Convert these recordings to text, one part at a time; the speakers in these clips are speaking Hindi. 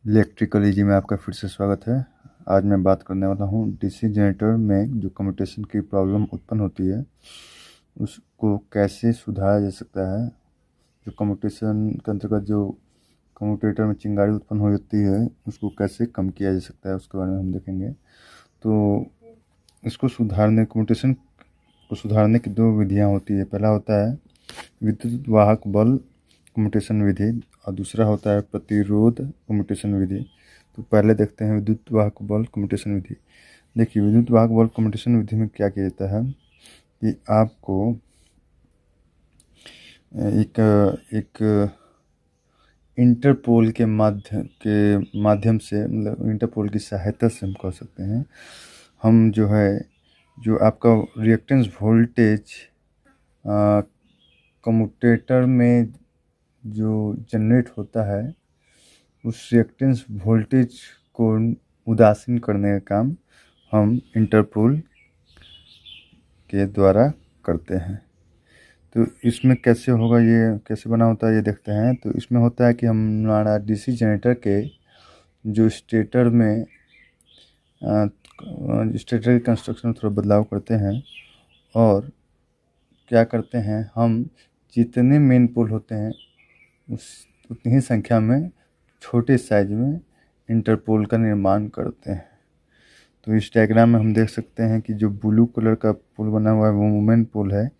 इलेक्ट्रिकल इजी में आपका फिर से स्वागत है। आज मैं बात करने वाला हूँ डीसी जनरेटर में जो कम्यूटेशन की प्रॉब्लम उत्पन्न होती है उसको कैसे सुधारा जा सकता है। जो कम्यूटेशन के अंतर्गत जो कम्यूटेटर में चिंगारी उत्पन्न हो जाती है उसको कैसे कम किया जा सकता है उसके बारे में हम देखेंगे। तो इसको सुधारने कम्यूटेशन को सुधारने की दो विधियाँ होती है। पहला होता है विद्युत वाहक बल कम्यूटेशन विधि और दूसरा होता है प्रतिरोध कम्यूटेशन विधि। तो पहले देखते हैं विद्युत वाहक बल कम्यूटेशन विधि। देखिए, विद्युत वाहक बल कम्यूटेशन विधि में क्या किया जाता है कि आपको एक एक इंटरपोल के माध्यम से, मतलब इंटरपोल की सहायता से हम कह सकते हैं, हम जो आपका रिएक्टेंस वोल्टेज कम्यूटेटर में जो जनरेट होता है उस रिएक्टेंस वोल्टेज को उदासीन करने का काम हम इंटरपोल के द्वारा करते हैं। तो इसमें कैसे होगा, ये कैसे बना होता है ये देखते हैं। तो इसमें होता है कि हमारा डीसी जनरेटर के जो स्टेटर की कंस्ट्रक्शन में थोड़ा बदलाव करते हैं और क्या करते हैं, हम जितने मेन पोल होते हैं उतनी ही संख्या में छोटे साइज में इंटरपोल का निर्माण करते हैं। तो इस डायग्राम में हम देख सकते हैं कि जो ब्लू कलर का पोल बना हुआ है वो मेन पोल है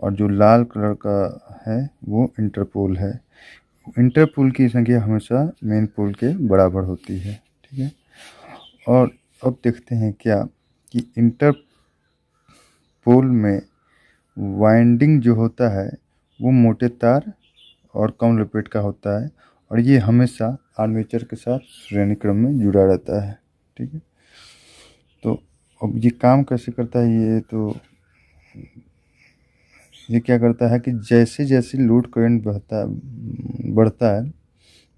और जो लाल कलर का है वो इंटरपोल है। इंटरपोल की संख्या हमेशा मेन पोल के बराबर होती है, ठीक है। और अब देखते हैं क्या कि इंटरपोल में वाइंडिंग जो होता है वो मोटे तार और कम लपेट का होता है और ये हमेशा आर्मेचर के साथ श्रेणी क्रम में जुड़ा रहता है, ठीक है। तो अब ये काम कैसे करता है, ये क्या करता है कि जैसे जैसे लोड करंट बढ़ता है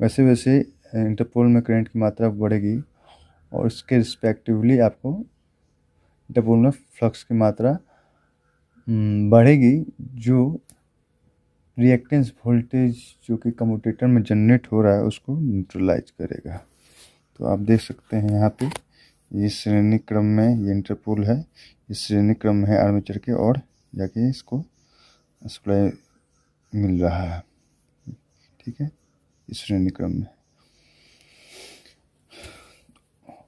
वैसे वैसे इंटरपोल में करंट की मात्रा बढ़ेगी और इसके रिस्पेक्टिवली आपको इंटरपोल में फ्लक्स की मात्रा बढ़ेगी, जो रिएक्टेंस वोल्टेज जो कि कम्यूटेटर में जनरेट हो रहा है उसको न्यूट्रलाइज करेगा। तो आप देख सकते हैं यहाँ पे ये श्रेणी क्रम में ये इंटरपोल है, इस श्रेणी क्रम में है आर्मेचर के और जाके इसको सप्लाई मिल रहा है, ठीक है, इस श्रेणी क्रम में।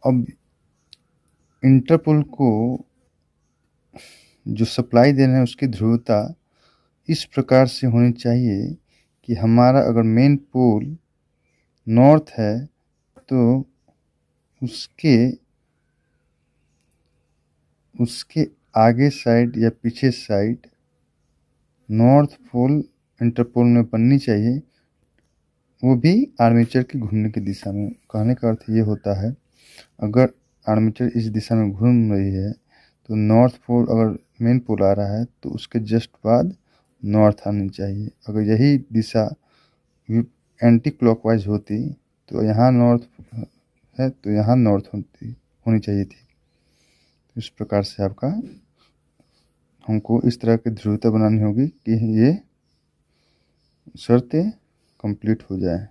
अब इंटरपोल को जो सप्लाई दे रहे हैं उसकी ध्रुवता इस प्रकार से होनी चाहिए कि हमारा अगर मेन पोल नॉर्थ है तो उसके आगे साइड या पीछे साइड नॉर्थ पोल इंटरपोल में बननी चाहिए, वो भी आर्मेचर के घूमने की दिशा में। कहने का अर्थ ये होता है, अगर आर्मेचर इस दिशा में घूम रही है तो नॉर्थ पोल, अगर मेन पोल आ रहा है तो उसके जस्ट बाद नॉर्थ आनी चाहिए। अगर यही दिशा एंटी क्लॉकवाइज होती तो यहाँ नॉर्थ है तो यहाँ नॉर्थ होनी चाहिए थी। तो इस प्रकार से हमको इस तरह की ध्रुवता बनानी होगी कि ये शर्तें कंप्लीट हो जाए,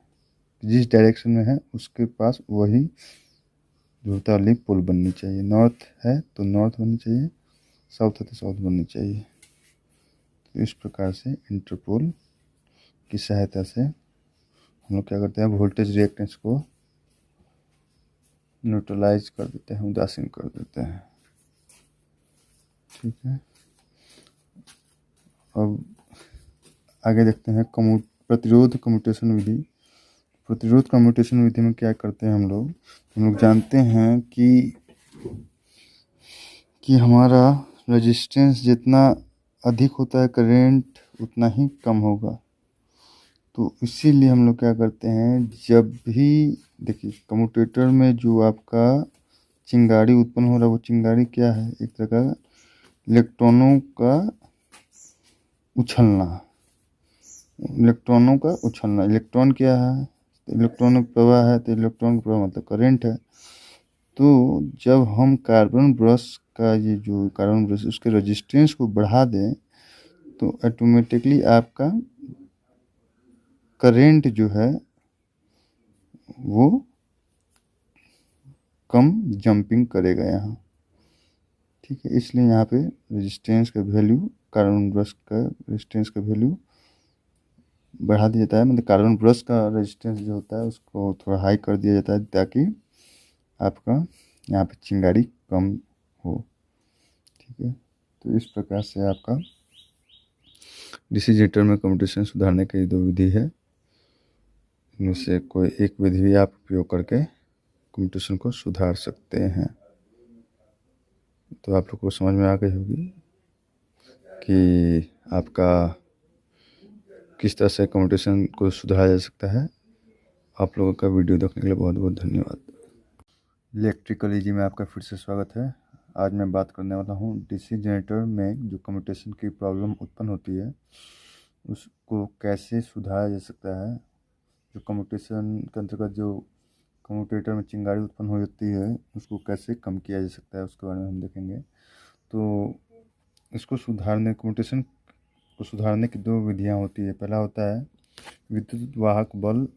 जिस डायरेक्शन में है उसके पास वही ध्रुवता वाली पोल बननी चाहिए। नॉर्थ है तो नॉर्थ बननी चाहिए, साउथ है तो साउथ बननी चाहिए। तो इस प्रकार से इंटरपोल की सहायता से हम लोग क्या करते हैं, वोल्टेज रिएक्टेंस को न्यूट्रलाइज कर देते हैं, उदासीन कर देते हैं, ठीक है। अब आगे देखते हैं प्रतिरोध कम्यूटेशन विधि। प्रतिरोध कम्यूटेशन विधि में क्या करते हैं हम लोग जानते हैं कि हमारा रेजिस्टेंस जितना अधिक होता है करंट उतना ही कम होगा। तो इसीलिए हम लोग क्या करते हैं, जब भी देखिए कम्यूटेटर में जो आपका चिंगारी उत्पन्न हो रहा है वो चिंगारी क्या है, एक तरह का इलेक्ट्रॉनों का उछलना। इलेक्ट्रॉन क्या है, तो इलेक्ट्रॉनिक प्रवाह है, तो इलेक्ट्रॉन प्रवाह मतलब करंट है। तो जब हम कार्बन ब्रश उसके रेजिस्टेंस को बढ़ा दें तो ऑटोमेटिकली आपका करंट जो है वो कम जंपिंग करेगा यहाँ। ठीक है, इसलिए यहाँ पे रेजिस्टेंस का वैल्यू, कार्बन ब्रश का रेजिस्टेंस का वैल्यू बढ़ा दिया जाता है, मतलब कार्बन ब्रश का रेजिस्टेंस जो होता है उसको थोड़ा हाई कर दिया जाता है ताकि आपका यहाँ पे चिंगारी कम हो। ठीक है, तो इस प्रकार से आपका डीसी जनरेटर में कम्यूटेशन सुधारने की 2 विधि है। इनमें से कोई एक विधि भी आप उपयोग करके कम्यूटेशन को सुधार सकते हैं। तो आप लोग को समझ में आ गई होगी कि आपका किस तरह से कम्यूटेशन को सुधारा जा सकता है। आप लोगों का वीडियो देखने के लिए बहुत बहुत धन्यवाद। इलेक्ट्रिकल इजी में आपका फिर से स्वागत है। आज मैं बात करने वाला हूँ डीसी जनरेटर में जो कम्यूटेशन की प्रॉब्लम उत्पन्न होती है उसको कैसे सुधारा जा सकता है। जो कम्यूटेशन के अंतर्गत जो कम्यूटेटर में चिंगारी उत्पन्न हो जाती है उसको कैसे कम किया जा सकता है उसके बारे में हम देखेंगे। तो इसको सुधारने, कम्यूटेशन को सुधारने की 2 विधियाँ होती है। पहला होता है विद्युत वाहक बल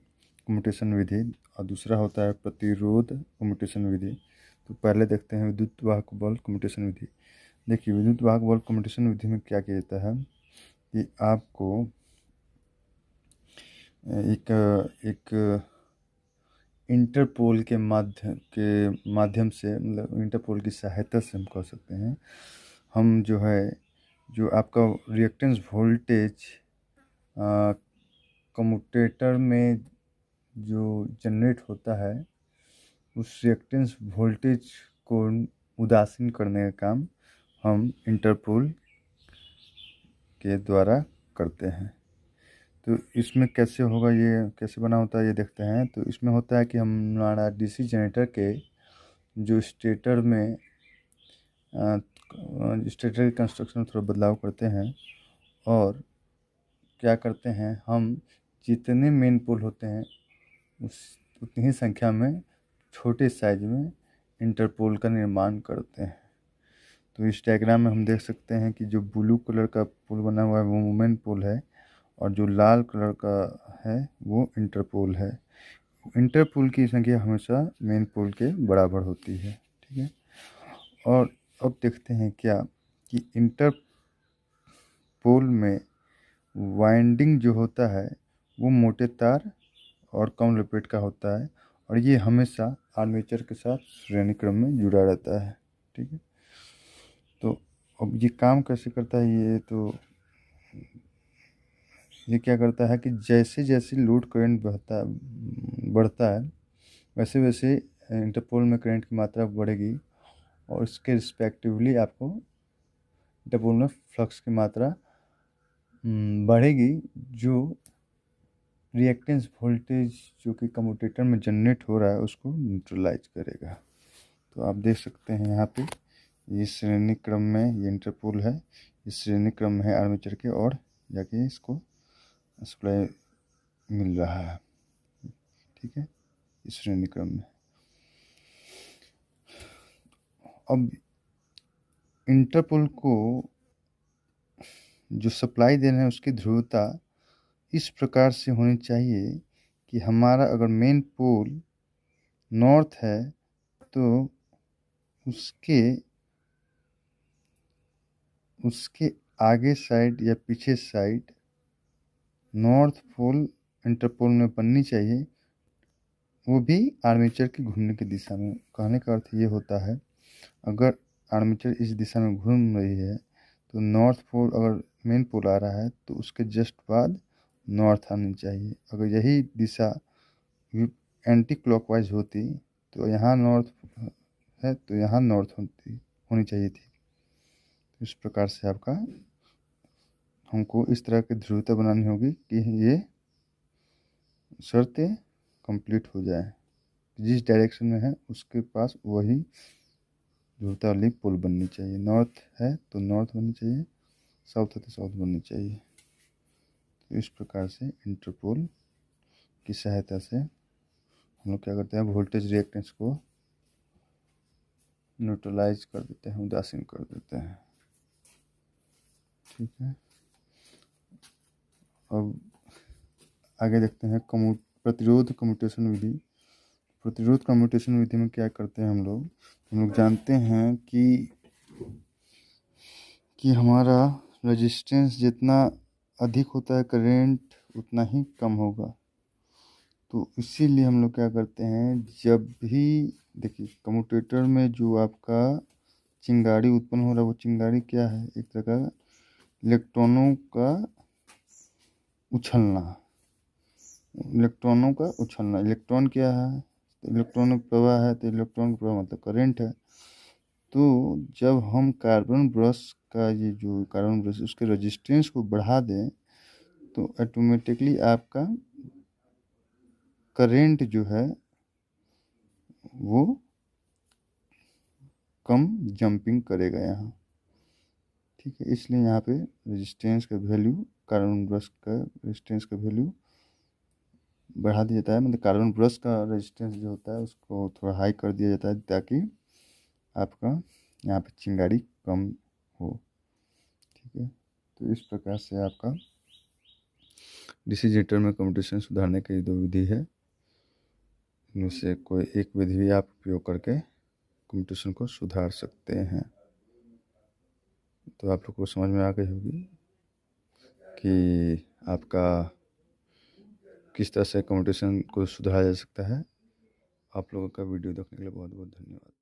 कम्यूटेशन विधि और दूसरा होता है प्रतिरोध कम्यूटेशन विधि। तो पहले देखते हैं विद्युत वाहक बल कम्यूटेशन विधि। देखिए, विद्युत वाहक बल कम्यूटेशन विधि में क्या किया जाता है कि आपको एक इंटरपोल के माध्यम से, मतलब इंटरपोल की सहायता से हम कह सकते हैं, हम जो है जो आपका रिएक्टेंस वोल्टेज कम्यूटेटर में जो जनरेट होता है उस रिएक्टेंस वोल्टेज को उदासीन करने का काम हम इंटरपोल के द्वारा करते हैं। तो इसमें कैसे होगा, ये कैसे बना होता है ये देखते हैं। तो इसमें होता है कि हमारा डीसी जनरेटर के जो स्टेटर में स्टेटर के कंस्ट्रक्शन में थोड़ा बदलाव करते हैं और क्या करते हैं, हम जितने मेन पोल होते हैं उतनी ही संख्या में छोटे साइज में इंटरपोल का निर्माण करते हैं। तो इस डायग्राम में हम देख सकते हैं कि जो ब्लू कलर का पोल बना हुआ है वो वुमेन पोल है और जो लाल कलर का है वो इंटरपोल है। इंटरपोल की संख्या हमेशा मेन पोल के बराबर होती है। ठीक है, और अब देखते हैं क्या कि इंटरपोल में वाइंडिंग जो होता है वो मोटे तार और कम लपेट का होता है और ये हमेशा आर्मेचर के साथ श्रेणी क्रम में जुड़ा रहता है। ठीक है, तो अब ये काम कैसे करता है, ये क्या करता है कि जैसे जैसे लोड करंट बढ़ता है वैसे वैसे इंटरपोल में करंट की मात्रा बढ़ेगी और इसके रिस्पेक्टिवली आपको इंटरपोल में फ्लक्स की मात्रा बढ़ेगी, जो रिएक्टेंस वोल्टेज जो कि कम्यूटेटर में जनरेट हो रहा है उसको न्यूट्रलाइज करेगा। तो आप देख सकते हैं यहाँ पे ये श्रेणी क्रम में ये इंटरपोल है, इस श्रेणी क्रम में है आर्मेचर के और जाके इसको सप्लाई मिल रहा है। ठीक है, इस श्रेणी क्रम में अब इंटरपोल को जो सप्लाई दे रहे हैं उसकी ध्रुवता इस प्रकार से होनी चाहिए कि हमारा अगर मेन पोल नॉर्थ है तो उसके आगे साइड या पीछे साइड नॉर्थ पोल इंटरपोल में बननी चाहिए, वो भी आर्मेचर की घूमने की दिशा में। कहने का अर्थ ये होता है अगर आर्मेचर इस दिशा में घूम रही है तो नॉर्थ पोल, अगर मेन पोल आ रहा है तो उसके जस्ट बाद नॉर्थ आनी चाहिए। अगर यही दिशा एंटी क्लॉकवाइज होती तो यहाँ नॉर्थ है तो यहाँ नॉर्थ होनी चाहिए थी। इस प्रकार से आपका हमको इस तरह की ध्रुवता बनानी होगी कि ये शर्तें कंप्लीट हो जाए, जिस डायरेक्शन में है उसके पास वही ध्रुवता वाली पोल बननी चाहिए। नॉर्थ है तो नॉर्थ बननी चाहिए, साउथ है तो साउथ बननी चाहिए। तो इस प्रकार से इंटरपोल की सहायता से हम लोग क्या करते हैं, वोल्टेज रिएक्टेंस को न्यूट्रलाइज कर देते हैं, उदासीन कर देते हैं। ठीक है, अब आगे देखते हैं प्रतिरोध कम्यूटेशन विधि। प्रतिरोध कम्यूटेशन विधि में क्या करते हैं हम लोग जानते हैं कि हमारा रेजिस्टेंस जितना अधिक होता है करेंट उतना ही कम होगा। तो इसीलिए हम लोग क्या करते हैं, जब भी देखिए कम्यूटेटर में जो आपका चिंगारी उत्पन्न हो रहा है वो चिंगारी क्या है, एक तरह का इलेक्ट्रॉनों का उछलना। इलेक्ट्रॉन क्या है, इलेक्ट्रॉनिक प्रवाह है, तो इलेक्ट्रॉन प्रवाह मतलब करंट है। तो जब हम कार्बन ब्रश का ये जो कार्बन ब्रश उसके रेजिस्टेंस को बढ़ा दें तो ऑटोमेटिकली आपका करंट जो है वो कम जंपिंग करेगा यहाँ, ठीक है। इसलिए यहाँ पे रेजिस्टेंस का वैल्यू, कार्बन ब्रश का रेजिस्टेंस का वैल्यू बढ़ा दिया जाता है, मतलब कार्बन ब्रश का रेजिस्टेंस जो होता है उसको थोड़ा हाई कर दिया जाता है ताकि आपका यहाँ पे चिंगारी कम हो, ठीक है। तो इस प्रकार से आपका डीसी जनरेटर में कम्यूटेशन सुधारने की 2 विधि है, इनमें से कोई एक विधि भी आप उपयोग करके कम्यूटेशन को सुधार सकते हैं। तो आप लोग को समझ में आ गई होगी कि आपका किस तरह से कम्यूटेशन को सुधारा जा सकता है। आप लोगों का वीडियो देखने के लिए बहुत बहुत धन्यवाद।